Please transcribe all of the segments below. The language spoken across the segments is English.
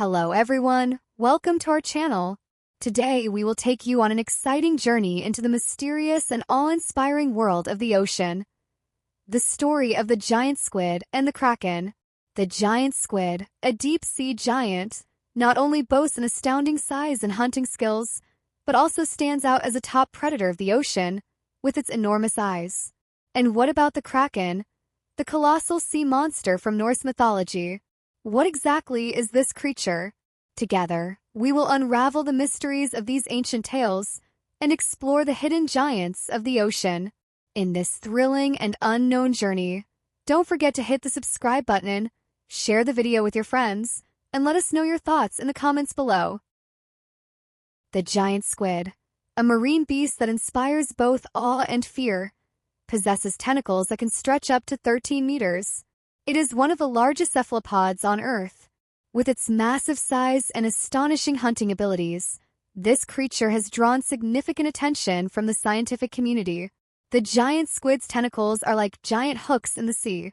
Hello everyone, welcome to our channel. Today we will take you on an exciting journey into the mysterious and awe-inspiring world of the ocean. The story of the giant squid and the Kraken. The giant squid, a deep-sea giant, not only boasts an astounding size and hunting skills, but also stands out as a top predator of the ocean with its enormous eyes. And what about the Kraken, the colossal sea monster from Norse mythology? What exactly is this creature? Together, we will unravel the mysteries of these ancient tales and explore the hidden giants of the ocean. In this thrilling and unknown journey, don't forget to hit the subscribe button, share the video with your friends, and let us know your thoughts in the comments below. The giant squid, a marine beast that inspires both awe and fear, possesses tentacles that can stretch up to 13 meters. It is one of the largest cephalopods on Earth. With its massive size and astonishing hunting abilities, this creature has drawn significant attention from the scientific community. The giant squid's tentacles are like giant hooks in the sea,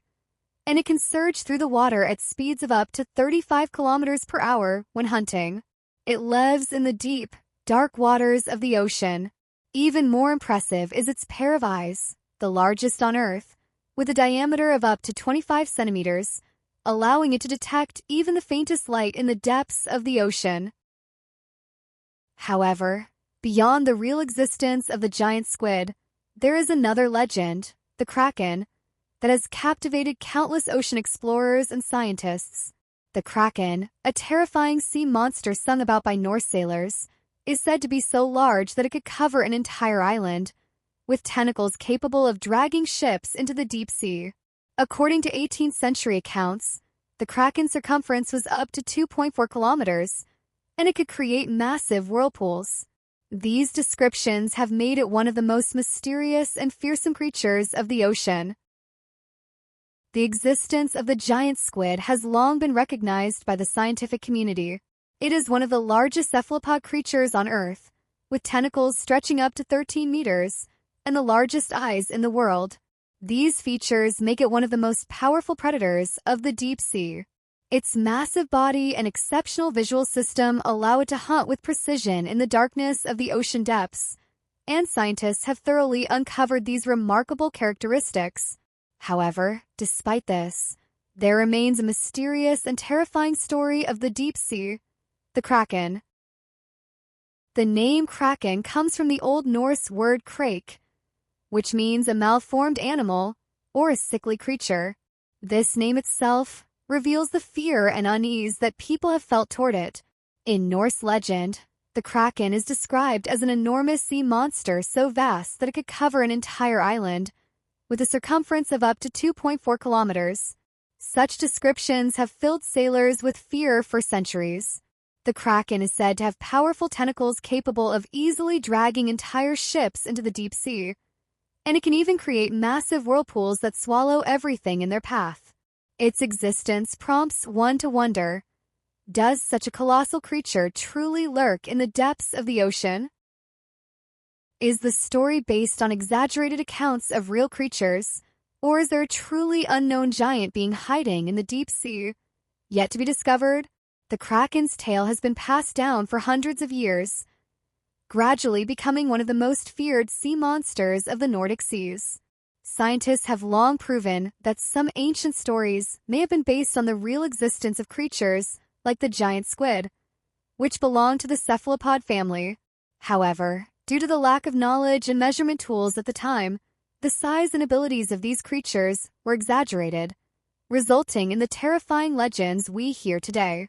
and it can surge through the water at speeds of up to 35 kilometers per hour when hunting. It lives in the deep, dark waters of the ocean. Even more impressive is its pair of eyes, the largest on Earth, with a diameter of up to 25 centimeters, allowing it to detect even the faintest light in the depths of the ocean. However, beyond the real existence of the giant squid, there is another legend, the Kraken, that has captivated countless ocean explorers and scientists. The Kraken, a terrifying sea monster sung about by Norse sailors, is said to be so large that it could cover an entire island, with tentacles capable of dragging ships into the deep sea. According to 18th century accounts, the Kraken's circumference was up to 2.4 kilometers, and it could create massive whirlpools. These descriptions have made it one of the most mysterious and fearsome creatures of the ocean. The existence of the giant squid has long been recognized by the scientific community. It is one of the largest cephalopod creatures on Earth, with tentacles stretching up to 13 meters, and the largest eyes in the world. These features make it one of the most powerful predators of the deep sea. Its massive body and exceptional visual system allow it to hunt with precision in the darkness of the ocean depths, and scientists have thoroughly uncovered these remarkable characteristics. However, despite this, there remains a mysterious and terrifying story of the deep sea, the Kraken. The name Kraken comes from the Old Norse word krake, which means a malformed animal or a sickly creature. This name itself reveals the fear and unease that people have felt toward it. In Norse legend, the Kraken is described as an enormous sea monster so vast that it could cover an entire island, with a circumference of up to 2.4 kilometers. Such descriptions have filled sailors with fear for centuries. The Kraken is said to have powerful tentacles capable of easily dragging entire ships into the deep sea, and it can even create massive whirlpools that swallow everything in their path. Its existence prompts one to wonder, does such a colossal creature truly lurk in the depths of the ocean? Is the story based on exaggerated accounts of real creatures, or is there a truly unknown giant being hiding in the deep sea, yet to be discovered? The Kraken's tale has been passed down for hundreds of years, gradually becoming one of the most feared sea monsters of the Nordic seas. Scientists have long proven that some ancient stories may have been based on the real existence of creatures like the giant squid, which belong to the cephalopod family. However, due to the lack of knowledge and measurement tools at the time, the size and abilities of these creatures were exaggerated, resulting in the terrifying legends we hear today.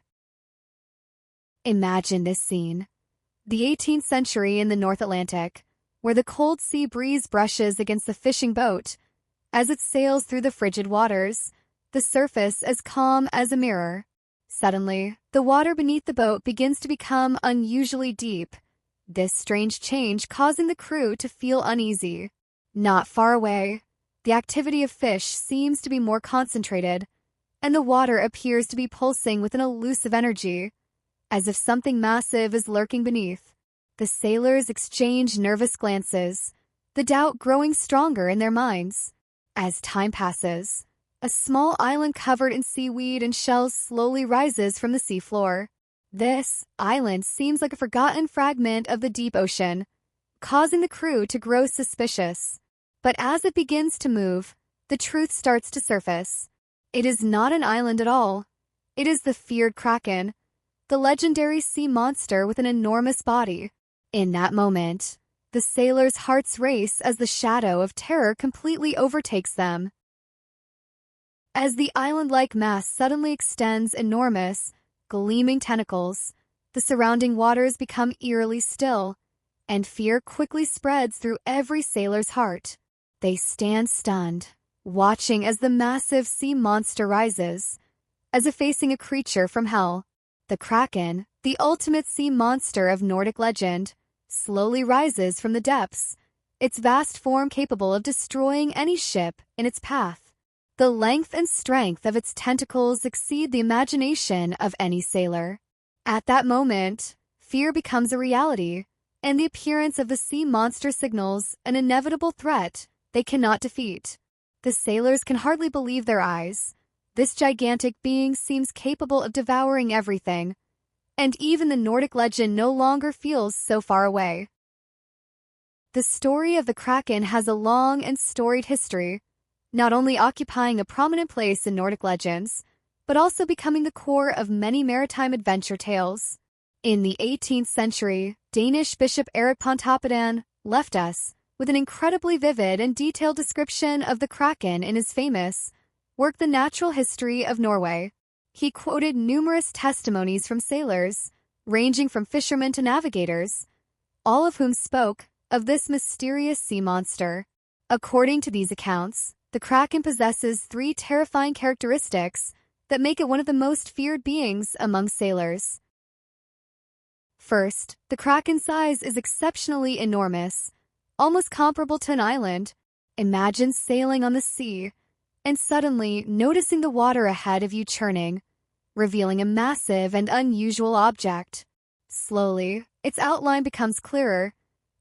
Imagine this scene. The 18th century in the North Atlantic, where the cold sea breeze brushes against the fishing boat as it sails through the frigid waters, the surface as calm as a mirror. Suddenly, the water beneath the boat begins to become unusually deep, this strange change causing the crew to feel uneasy. Not far away, the activity of fish seems to be more concentrated, and the water appears to be pulsing with an elusive energy, as if something massive is lurking beneath. The sailors exchange nervous glances, the doubt growing stronger in their minds. As time passes, a small island covered in seaweed and shells slowly rises from the seafloor. This island seems like a forgotten fragment of the deep ocean, causing the crew to grow suspicious. But as it begins to move, the truth starts to surface. It is not an island at all. It is the feared Kraken, the legendary sea monster with an enormous body. In that moment, the sailors' hearts race as the shadow of terror completely overtakes them. As the island-like mass suddenly extends enormous, gleaming tentacles, the surrounding waters become eerily still, and fear quickly spreads through every sailor's heart. They stand stunned, watching as the massive sea monster rises, as if facing a creature from hell. The Kraken, the ultimate sea monster of Nordic legend, slowly rises from the depths, its vast form capable of destroying any ship in its path. The length and strength of its tentacles exceed the imagination of any sailor. At that moment, fear becomes a reality, and the appearance of the sea monster signals an inevitable threat they cannot defeat. The sailors can hardly believe their eyes. This gigantic being seems capable of devouring everything, and even the Nordic legend no longer feels so far away. The story of the Kraken has a long and storied history, not only occupying a prominent place in Nordic legends, but also becoming the core of many maritime adventure tales. In the 18th century, Danish Bishop Erik Pontoppidan left us with an incredibly vivid and detailed description of the Kraken in his famous work The Natural History of Norway. He quoted numerous testimonies from sailors, ranging from fishermen to navigators, all of whom spoke of this mysterious sea monster. According to these accounts, the Kraken possesses 3 terrifying characteristics that make it one of the most feared beings among sailors. First, the Kraken's size is exceptionally enormous, almost comparable to an island. Imagine sailing on the sea and suddenly noticing the water ahead of you churning, revealing a massive and unusual object. Slowly, its outline becomes clearer,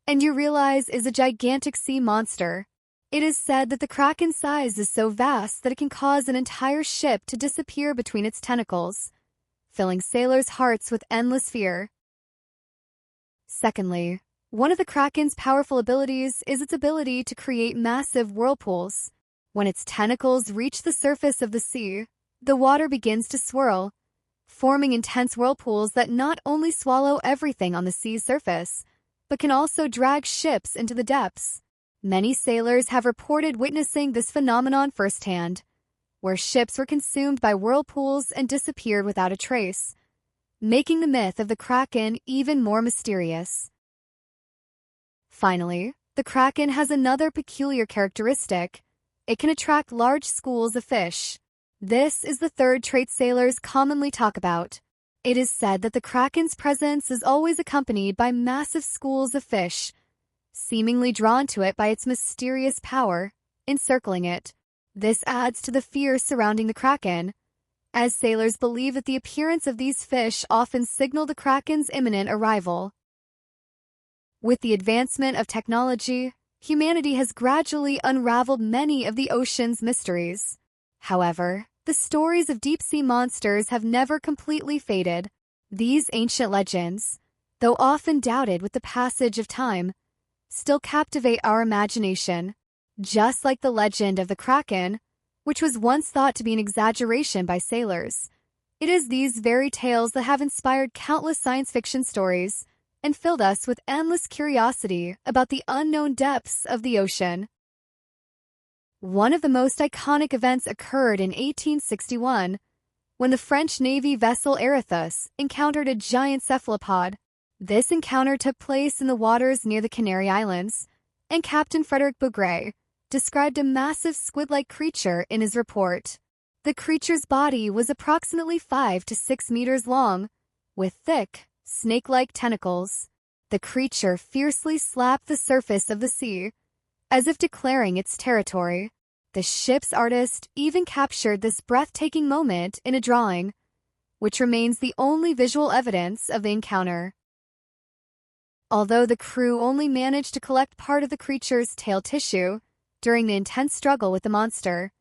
and you realize it is a gigantic sea monster. It is said that the Kraken's size is so vast that it can cause an entire ship to disappear between its tentacles, filling sailors' hearts with endless fear. Secondly, one of the Kraken's powerful abilities is its ability to create massive whirlpools. When its tentacles reach the surface of the sea, the water begins to swirl, forming intense whirlpools that not only swallow everything on the sea's surface, but can also drag ships into the depths. Many sailors have reported witnessing this phenomenon firsthand, where ships were consumed by whirlpools and disappeared without a trace, making the myth of the Kraken even more mysterious. Finally, the Kraken has another peculiar characteristic. It can attract large schools of fish. This is the third trait sailors commonly talk about. It is said that the Kraken's presence is always accompanied by massive schools of fish, seemingly drawn to it by its mysterious power, encircling it. This adds to the fear surrounding the Kraken, as sailors believe that the appearance of these fish often signal the Kraken's imminent arrival. With the advancement of technology, humanity has gradually unraveled many of the ocean's mysteries. However, the stories of deep-sea monsters have never completely faded. These ancient legends, though often doubted with the passage of time, still captivate our imagination. Just like the legend of the Kraken, which was once thought to be an exaggeration by sailors, it is these very tales that have inspired countless science fiction stories and filled us with endless curiosity about the unknown depths of the ocean. One of the most iconic events occurred in 1861, when the French Navy vessel Erithus encountered a giant cephalopod. This encounter took place in the waters near the Canary Islands, and Captain Frederick Bougre described a massive squid-like creature in his report. The creature's body was approximately 5 to 6 meters long, with thick, snake-like tentacles. The creature fiercely slapped the surface of the sea, as if declaring its territory. The ship's artist even captured this breathtaking moment in a drawing, which remains the only visual evidence of the encounter. Although the crew only managed to collect part of the creature's tail tissue during the intense struggle with the monster,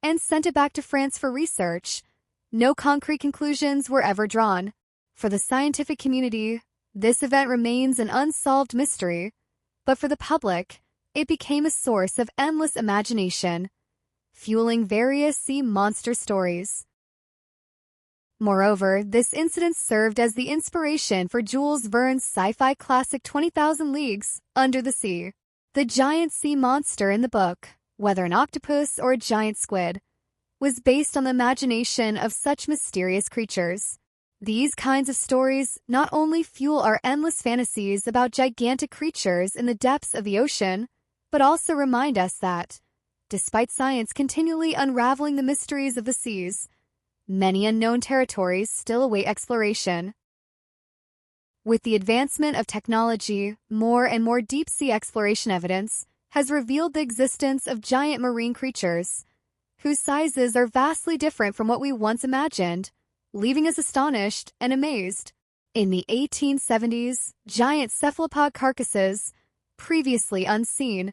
and sent it back to France for research, no concrete conclusions were ever drawn. For the scientific community, this event remains an unsolved mystery, but for the public, it became a source of endless imagination, fueling various sea monster stories. Moreover, this incident served as the inspiration for Jules Verne's sci-fi classic 20,000 Leagues Under the Sea. The giant sea monster in the book, whether an octopus or a giant squid, was based on the imagination of such mysterious creatures. These kinds of stories not only fuel our endless fantasies about gigantic creatures in the depths of the ocean, but also remind us that, despite science continually unraveling the mysteries of the seas, many unknown territories still await exploration. With the advancement of technology, more and more deep-sea exploration evidence has revealed the existence of giant marine creatures, whose sizes are vastly different from what we once imagined, leaving us astonished and amazed. In the 1870s, giant cephalopod carcasses, previously unseen,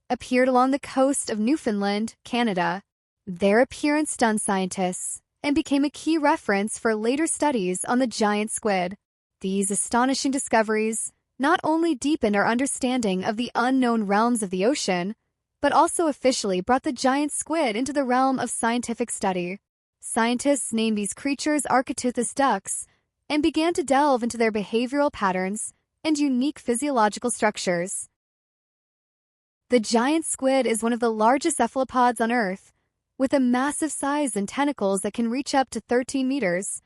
appeared along the coast of Newfoundland, Canada. Their appearance stunned scientists and became a key reference for later studies on the giant squid. These astonishing discoveries not only deepened our understanding of the unknown realms of the ocean, but also officially brought the giant squid into the realm of scientific study. Scientists named these creatures Architeuthis ducks and began to delve into their behavioral patterns and unique physiological structures. The giant squid is one of the largest cephalopods on Earth, with a massive size and tentacles that can reach up to 13 meters,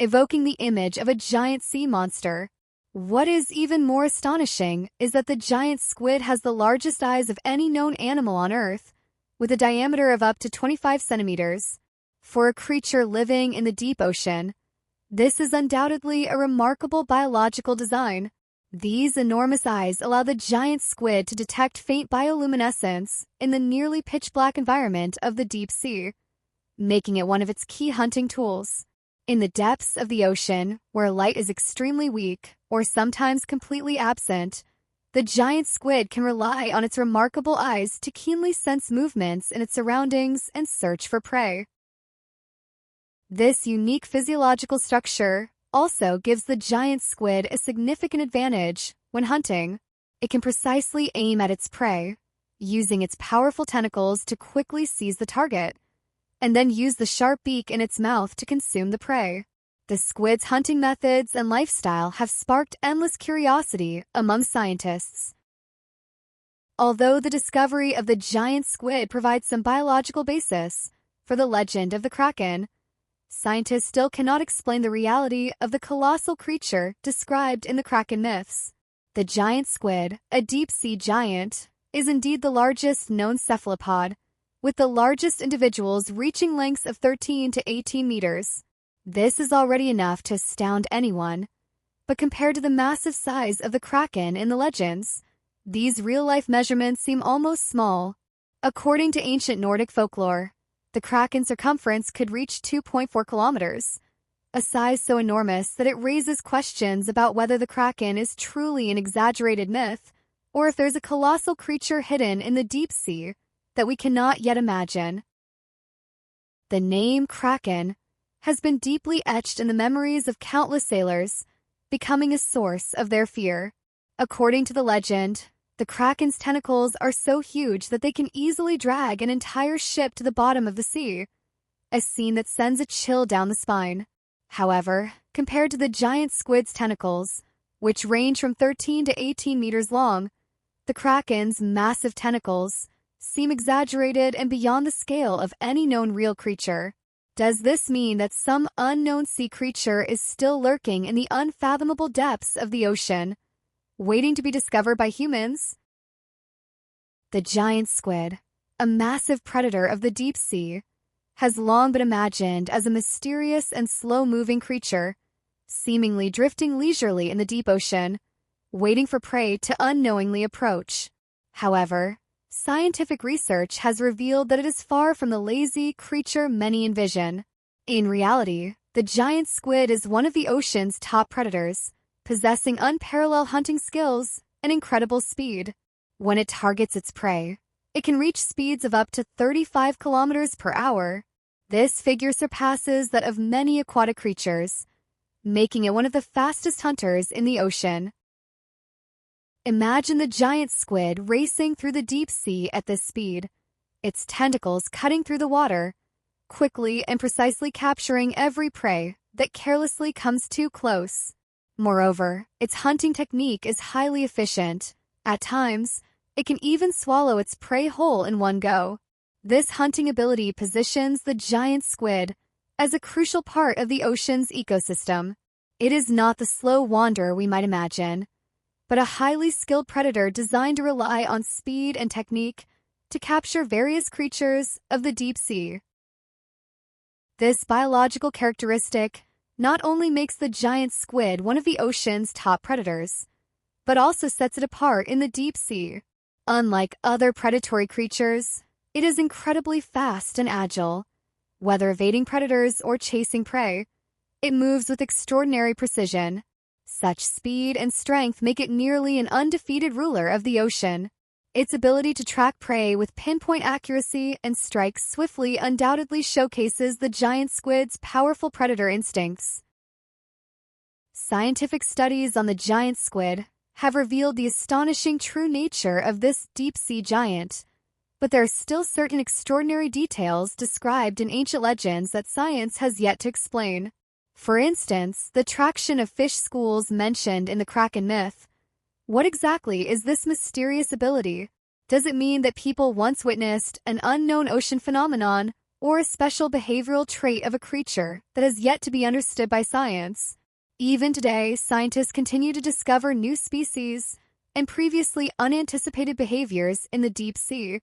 evoking the image of a giant sea monster. What is even more astonishing is that the giant squid has the largest eyes of any known animal on Earth, with a diameter of up to 25 centimeters. For a creature living in the deep ocean, this is undoubtedly a remarkable biological design. These enormous eyes allow the giant squid to detect faint bioluminescence in the nearly pitch-black environment of the deep sea, making it one of its key hunting tools. In the depths of the ocean, where light is extremely weak or sometimes completely absent, the giant squid can rely on its remarkable eyes to keenly sense movements in its surroundings and search for prey. This unique physiological structure also gives the giant squid a significant advantage when hunting. It can precisely aim at its prey, using its powerful tentacles to quickly seize the target, and then use the sharp beak in its mouth to consume the prey. The squid's hunting methods and lifestyle have sparked endless curiosity among scientists. Although the discovery of the giant squid provides some biological basis for the legend of the Kraken, scientists still cannot explain the reality of the colossal creature described in the Kraken myths. The giant squid, a deep-sea giant, is indeed the largest known cephalopod, with the largest individuals reaching lengths of 13 to 18 meters. This is already enough to astound anyone, but compared to the massive size of the Kraken in the legends, these real-life measurements seem almost small. According to ancient Nordic folklore, the Kraken's circumference could reach 2.4 kilometers, a size so enormous that it raises questions about whether the Kraken is truly an exaggerated myth or if there's a colossal creature hidden in the deep sea that we cannot yet imagine. The name Kraken has been deeply etched in the memories of countless sailors, becoming a source of their fear. According to the legend, the Kraken's tentacles are so huge that they can easily drag an entire ship to the bottom of the sea, a scene that sends a chill down the spine. However, compared to the giant squid's tentacles, which range from 13 to 18 meters long, the Kraken's massive tentacles seem exaggerated and beyond the scale of any known real creature. Does this mean that some unknown sea creature is still lurking in the unfathomable depths of the ocean, waiting to be discovered by humans? The giant squid, a massive predator of the deep sea, has long been imagined as a mysterious and slow-moving creature, seemingly drifting leisurely in the deep ocean, waiting for prey to unknowingly approach. However, scientific research has revealed that it is far from the lazy creature many envision. In reality, the giant squid is one of the ocean's top predators, possessing unparalleled hunting skills and incredible speed. When it targets its prey, it can reach speeds of up to 35 kilometers per hour. This figure surpasses that of many aquatic creatures, making it one of the fastest hunters in the ocean. Imagine the giant squid racing through the deep sea at this speed, its tentacles cutting through the water, quickly and precisely capturing every prey that carelessly comes too close. Moreover, its hunting technique is highly efficient. At times, it can even swallow its prey whole in one go. This hunting ability positions the giant squid as a crucial part of the ocean's ecosystem. It is not the slow wanderer we might imagine, but a highly skilled predator designed to rely on speed and technique to capture various creatures of the deep sea. This biological characteristic not only makes the giant squid one of the ocean's top predators, but also sets it apart in the deep sea. Unlike other predatory creatures, it is incredibly fast and agile. Whether evading predators or chasing prey, it moves with extraordinary precision. Such speed and strength make it nearly an undefeated ruler of the ocean. Its ability to track prey with pinpoint accuracy and strike swiftly undoubtedly showcases the giant squid's powerful predator instincts. Scientific studies on the giant squid have revealed the astonishing true nature of this deep-sea giant, but there are still certain extraordinary details described in ancient legends that science has yet to explain. For instance, the traction of fish schools mentioned in the Kraken myth. What exactly is this mysterious ability? Does it mean that people once witnessed an unknown ocean phenomenon or a special behavioral trait of a creature that has yet to be understood by science? Even today, scientists continue to discover new species and previously unanticipated behaviors in the deep sea,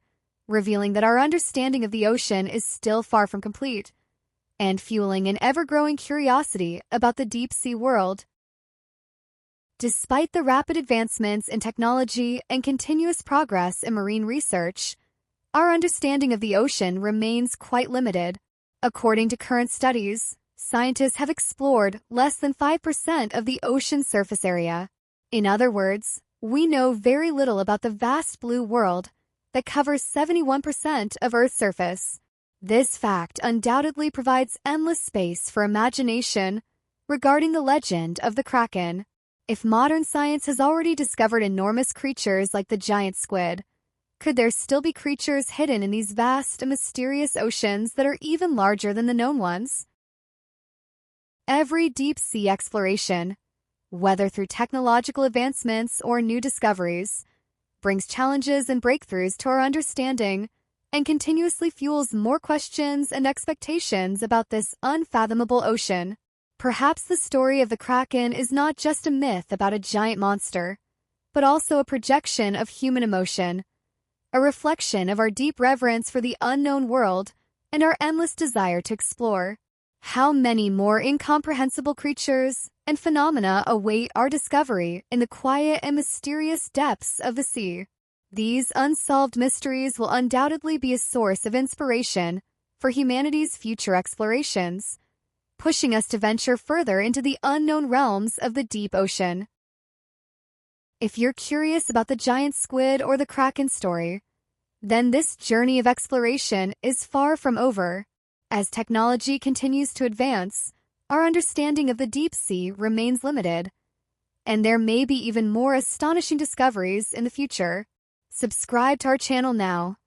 revealing that our understanding of the ocean is still far from complete, and fueling an ever-growing curiosity about the deep-sea world. Despite the rapid advancements in technology and continuous progress in marine research, our understanding of the ocean remains quite limited. According to current studies, scientists have explored less than 5% of the ocean's surface area. In other words, we know very little about the vast blue world that covers 71% of Earth's surface. This fact undoubtedly provides endless space for imagination regarding the legend of the Kraken. If modern science has already discovered enormous creatures like the giant squid, could there still be creatures hidden in these vast and mysterious oceans that are even larger than the known ones? Every deep-sea exploration, whether through technological advancements or new discoveries, brings challenges and breakthroughs to our understanding and continuously fuels more questions and expectations about this unfathomable ocean. Perhaps the story of the Kraken is not just a myth about a giant monster, but also a projection of human emotion, a reflection of our deep reverence for the unknown world and our endless desire to explore. How many more incomprehensible creatures and phenomena await our discovery in the quiet and mysterious depths of the sea? These unsolved mysteries will undoubtedly be a source of inspiration for humanity's future explorations, pushing us to venture further into the unknown realms of the deep ocean. If you're curious about the giant squid or the Kraken story, then this journey of exploration is far from over. As technology continues to advance, our understanding of the deep sea remains limited, and there may be even more astonishing discoveries in the future. Subscribe to our channel now,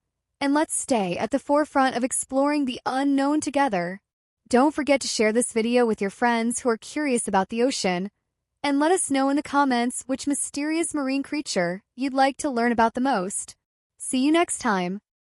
and let's stay at the forefront of exploring the unknown together. Don't forget to share this video with your friends who are curious about the ocean, and let us know in the comments which mysterious marine creature you'd like to learn about the most. See you next time.